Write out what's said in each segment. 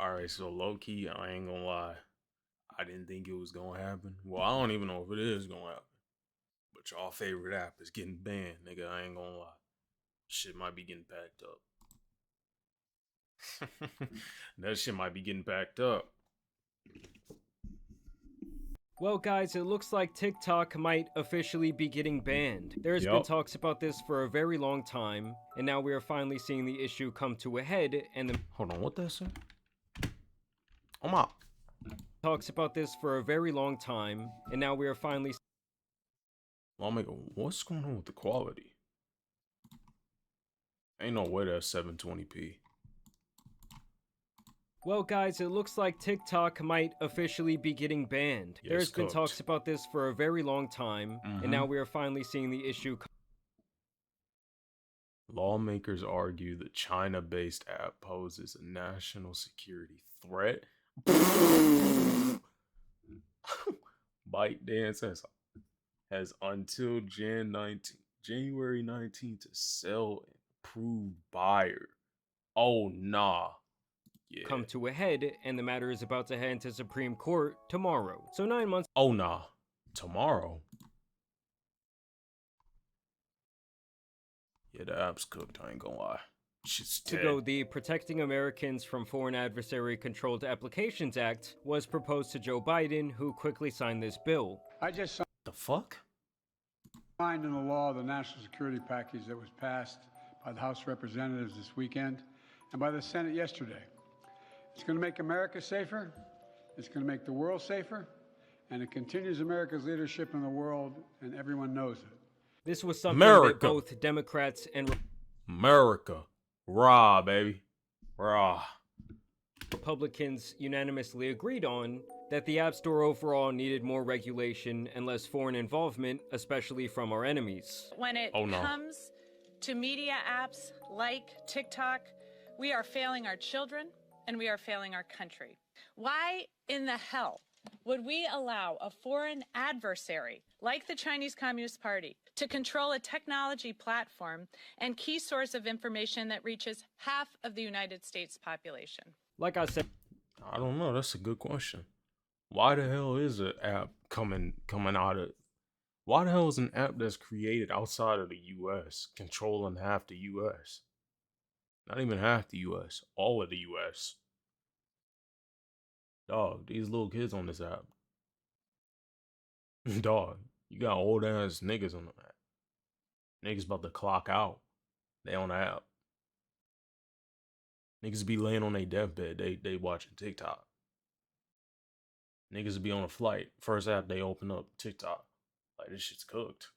All right, so low key, I ain't gonna lie. I didn't think it was gonna happen. Well, I don't even know if it is gonna happen. But y'all favorite app is getting banned, nigga. I ain't gonna lie. Shit might be getting packed up. That shit might be getting packed up. Well, guys, it looks like TikTok might officially be getting banned. There's been Yup. talks about this for a very long time, and now we are finally seeing the issue come to a head, and the Hold on, what that say? I'm out. talks about this for a very long time, and now we are finally Lawmaker, what's going on with the quality? Ain't no way that's 720p. Well, guys, it looks like TikTok might officially be getting banned. Yeah, There's it's been cooked. talks about this for a very long time, and now we are finally seeing the issue Lawmakers argue the China-based app poses a national security threat. ByteDance has until January 19th to sell an approved buyer. Oh nah. Yeah. come to a head, and the matter is about to head into Supreme Court tomorrow. So 9 months Oh nah. Tomorrow. Yeah, the app's cooked, I ain't gonna lie. Shit's dead. ago, the Protecting Americans from Foreign Adversary Controlled Applications Act was proposed to Joe Biden, who quickly signed this bill. I just The fuck? signed into law the national security package that was passed by the House of Representatives this weekend and by the Senate yesterday. It's going to make America safer, it's going to make the world safer, and it continues America's leadership in the world, and everyone knows it. This was something America. that both Democrats and America. Raw, baby. Raw. Republicans unanimously agreed on, that the App Store overall needed more regulation and less foreign involvement, especially from our enemies. When it Oh, no. comes to media apps like TikTok, we are failing our children and we are failing our country. Why in the hell would we allow a foreign adversary like the Chinese Communist Party to control a technology platform and key source of information that reaches half of the United States population? Like I said, I don't know. That's a good question. Why the hell is an app coming out of? Why the hell is an app that's created outside of the U.S. controlling half the U.S.? Not even half the U.S. All of the U.S. Dog, these little kids on this app. Dog, you got old ass niggas on the app. Niggas about to clock out. They on the app. Niggas be laying on their deathbed. They watching TikTok. Niggas be on a flight. First app they open up, TikTok. Like, this shit's cooked.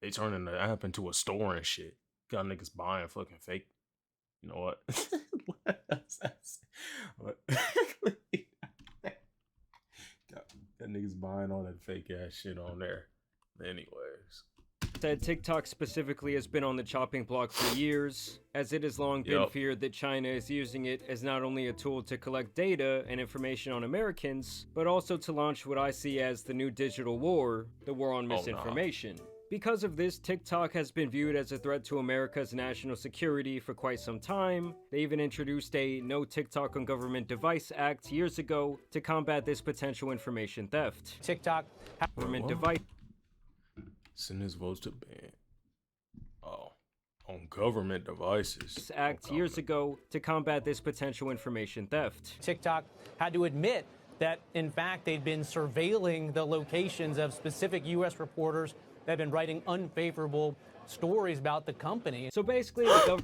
They turning the app into a store and shit. Got niggas buying fucking fake. You know what? What? Got niggas buying all that fake ass shit on there. Anyways. said TikTok specifically has been on the chopping block for years, as it has long been Yup. feared that China is using it as not only a tool to collect data and information on Americans, but also to launch what I see as the new digital war, the war on Oh, nah. misinformation. Because of this, TikTok has been viewed as a threat to America's national security for quite some time. They even introduced a No TikTok on Government Device Act years ago to combat this potential information theft. TikTok. Government What? device Send his votes to ban. Oh. On government devices. Act Oh, years ago to combat this potential information theft. TikTok had to admit that, in fact, they'd been surveilling the locations of specific U.S. reporters that have been writing unfavorable stories about the company. So basically, the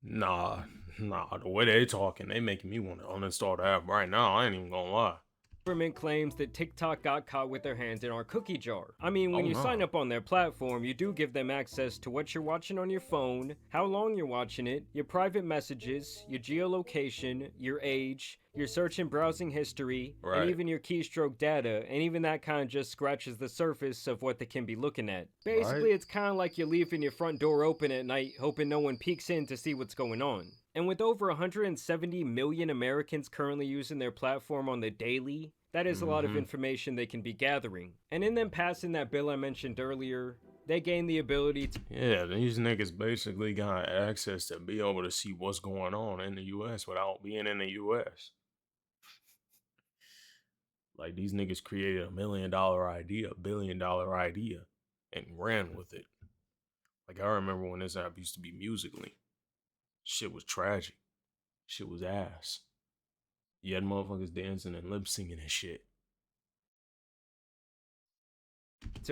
Nah, the way they talking, they making me want to uninstall the app right now. I ain't even gonna lie. government claims that TikTok got caught with their hands in our cookie jar. I mean, when Oh, you no. sign up on their platform, you do give them access to what you're watching on your phone, how long you're watching it, your private messages, your geolocation, your age, your search and browsing history, Right. and even your keystroke data, and even that kind of just scratches the surface of what they can be looking at. Basically, Right. it's kind of like you're leaving your front door open at night, hoping no one peeks in to see what's going on. And with over 170 million Americans currently using their platform on the daily, that is a lot of Mhm. information they can be gathering. And in them passing that bill I mentioned earlier, they gain the ability to Yeah, these niggas basically got access to be able to see what's going on in the US without being in the US. Like these niggas created $1 million idea, $1 billion idea, and ran with it. Like I remember when this app used to be Musically. Shit was tragic. Shit was ass. You had motherfuckers dancing and lip singing and shit.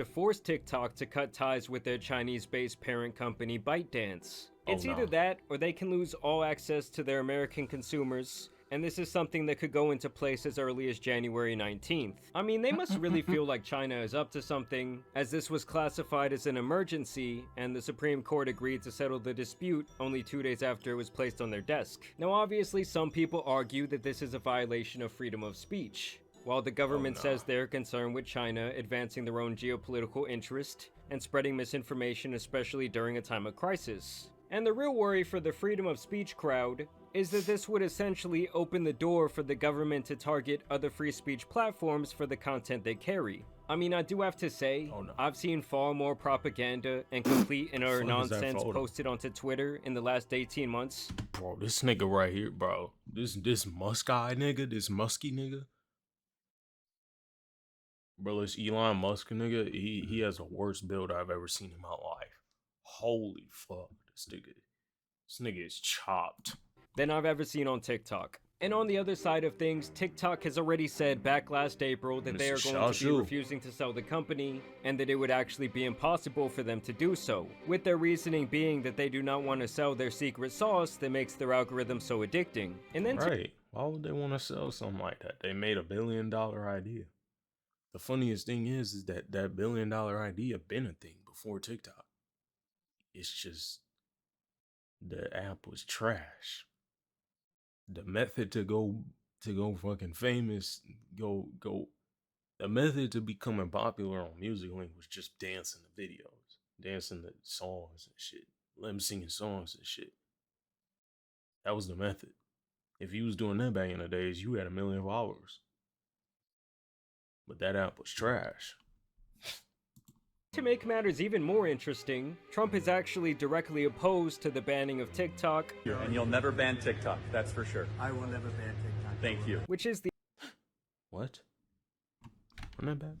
force TikTok to cut ties with their Chinese-based parent company ByteDance. It's no. either that, or they can lose all access to their American consumers, and this is something that could go into place as early as January 19th. I mean, they must really feel like China is up to something, as this was classified as an emergency, and the Supreme Court agreed to settle the dispute only 2 days after it was placed on their desk. Now obviously some people argue that this is a violation of freedom of speech. While the government says they're concerned with China advancing their own geopolitical interest and spreading misinformation, especially during a time of crisis. And the real worry for the freedom of speech crowd is that this would essentially open the door for the government to target other free speech platforms for the content they carry. I mean, I do have to say, I've seen far more propaganda and complete and utter nonsense posted onto Twitter in the last 18 months. Bro, this nigga right here, bro. This Musk eye nigga, this Musky nigga. Bro, this Elon Musk nigga, he has the worst build I've ever seen in my life. Holy fuck, this nigga is chopped. Than I've ever seen on TikTok. And on the other side of things, TikTok has already said back last April that they are going to be refusing to sell the company, and that it would actually be impossible for them to do so, with their reasoning being that they do not want to sell their secret sauce that makes their algorithm so addicting. And then right, why would they want to sell something like that? They made $1 billion idea. The funniest thing is that $1 billion idea been a thing before TikTok. It's just the app was trash. The method to go fucking famous, the method to becoming popular on Musical.ly was just dancing the videos, dancing the songs and shit, them singing songs and shit. That was the method. If you was doing that back in the days, you had 1 million followers. But that app was trash. To make matters even more interesting, Trump is actually directly opposed to the banning of TikTok. And you'll never ban TikTok, that's for sure. I will never ban TikTok. Thank you. Which is the What? Wasn't that bad?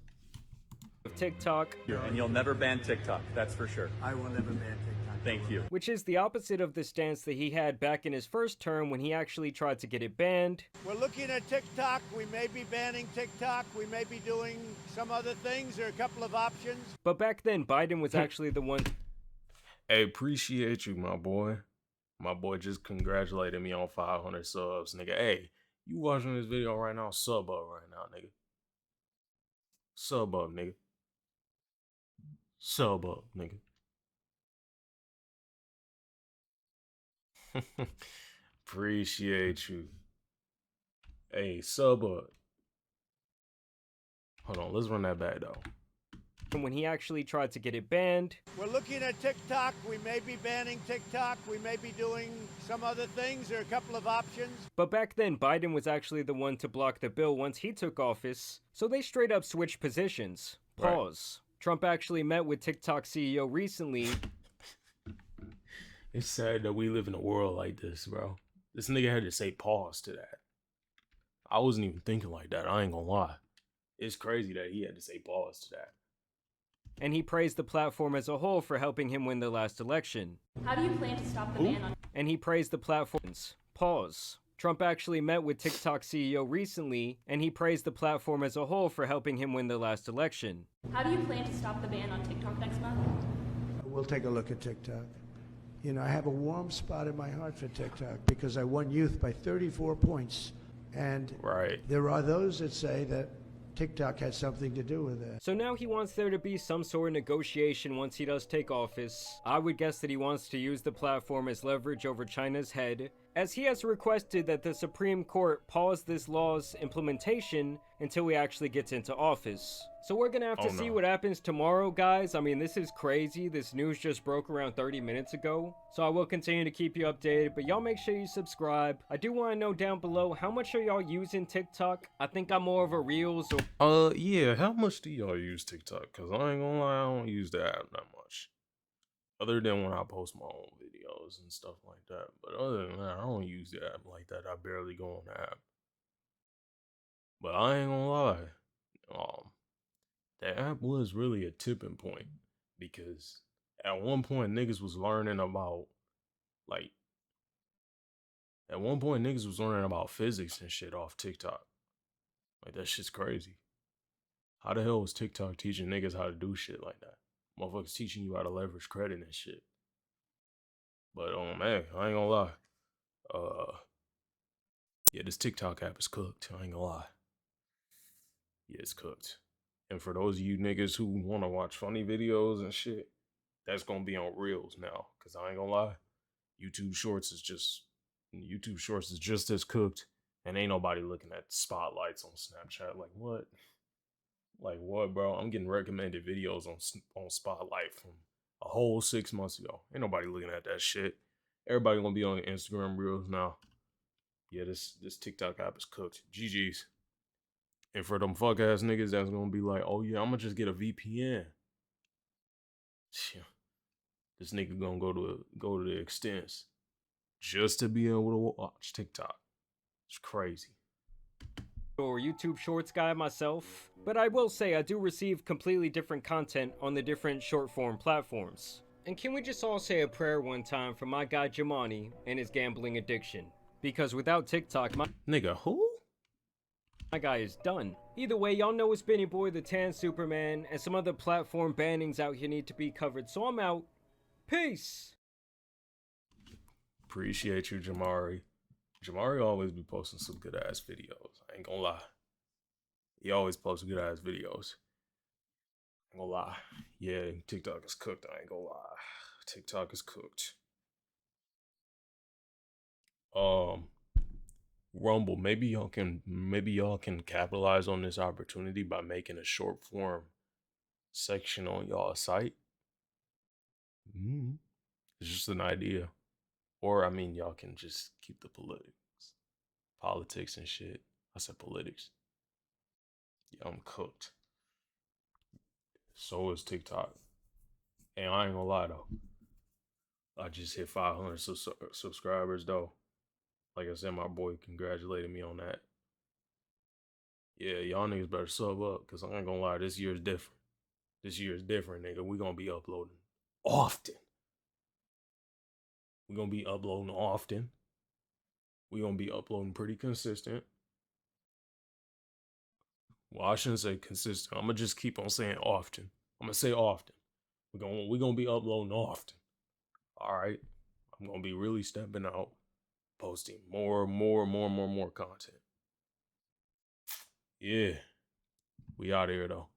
of TikTok. And you'll never ban TikTok, that's for sure. I will never ban TikTok. Thank you. Which is the opposite of the stance that he had back in his first term when he actually tried to get it banned. We're looking at TikTok. We may be banning TikTok. We may be doing some other things. There are a couple of options. But back then, Biden was actually the one. Hey, appreciate you, my boy. My boy just congratulated me on 500 subs, nigga. Hey, you watching this video right now? Sub up right now, nigga. Sub up, nigga. Sub up, nigga. Appreciate you. Hey, sub up. Hold on, let's run that back though. When he actually tried to get it banned. We're looking at TikTok. We may be banning TikTok. We may be doing some other things. There are a couple of options. But back then, Biden was actually the one to block the bill once he took office, so they straight up switched positions. Pause. Right. Trump actually met with TikTok CEO recently. It's sad that we live in a world like this, bro. This nigga had to say pause to that. I wasn't even thinking like that, I ain't gonna lie. It's crazy that he had to say pause to that. And he praised the platform as a whole for helping him win the last election. How do you plan to stop the ban on... And he praised the platforms. Pause. Trump actually met with TikTok CEO recently, and he praised the platform as a whole for helping him win the last election. How do you plan to stop the ban on TikTok next month? We'll take a look at TikTok. You know, I have a warm spot in my heart for TikTok because I won youth by 34 points. And there are those that say that TikTok had something to do with it. So now he wants there to be some sort of negotiation once he does take office. I would guess that he wants to use the platform as leverage over China's head, as he has requested that the Supreme Court pause this law's implementation until he actually gets into office. So we're gonna have to see what happens tomorrow, guys. I mean, this is crazy. This news just broke around 30 minutes ago. So I will continue to keep you updated, but y'all make sure you subscribe. I do want to know down below, how much are y'all using TikTok? I think I'm more of a Reels or... Yeah, how much do y'all use TikTok? Because I ain't gonna lie, I don't use the app that much. Other than when I post my own videos and stuff like that. But other than that, I don't use the app like that. I barely go on the app. But I ain't gonna lie. The app was really a tipping point. Because at one point, niggas was learning about, like, at one point, niggas was learning about physics and shit off TikTok. Like, that shit's crazy. How the hell was TikTok teaching niggas how to do shit like that? Motherfuckers teaching you how to leverage credit and shit. But, man, I ain't gonna lie. Yeah, this TikTok app is cooked. I ain't gonna lie. Yeah, it's cooked. And for those of you niggas who want to watch funny videos and shit, that's gonna be on Reels now. Cause I ain't gonna lie, YouTube Shorts is just as cooked, and ain't nobody looking at spotlights on Snapchat. Like what? Like what, bro? I'm getting recommended videos on Spotlight from a whole 6 months ago. Ain't nobody looking at that shit. Everybody gonna be on Instagram Reels now. Yeah, this TikTok app is cooked. GG's. And for them fuck ass niggas that's gonna be like, oh yeah, I'm gonna just get a VPN. This nigga gonna go to the extents just to be able to watch TikTok. It's crazy. Or YouTube Shorts guy myself, but I will say I do receive completely different content on the different short form platforms. And can we just all say a prayer one time for my guy Jamani and his gambling addiction? Because without TikTok, my guy is done. Either way, y'all know it's been your boy the Tan Superman, and some other platform bannings out here need to be covered, so I'm out. Peace! Appreciate you, Jamari. Jamari always be posting some good ass videos. I ain't gonna lie. He always posts good ass videos. I ain't gonna lie. Yeah, TikTok is cooked. I ain't gonna lie. TikTok is cooked. Rumble, maybe y'all can capitalize on this opportunity by making a short form section on y'all's site. It's just an idea. Or I mean, y'all can just keep the politics and shit. I said politics. Yeah, I'm cooked. So is TikTok. And I ain't gonna lie though. I just hit 500 subscribers though. Like I said, my boy congratulated me on that. Yeah, y'all niggas better sub up, because I ain't gonna lie, this year's different. This year's different, nigga. We gonna be uploading often. We gonna be uploading often. We gonna be uploading pretty consistent. Well, I shouldn't say consistent. I'm gonna just keep on saying often. I'm gonna say often. We gonna be uploading often. All right. I'm gonna be really stepping out, posting more content. Yeah. We out here though.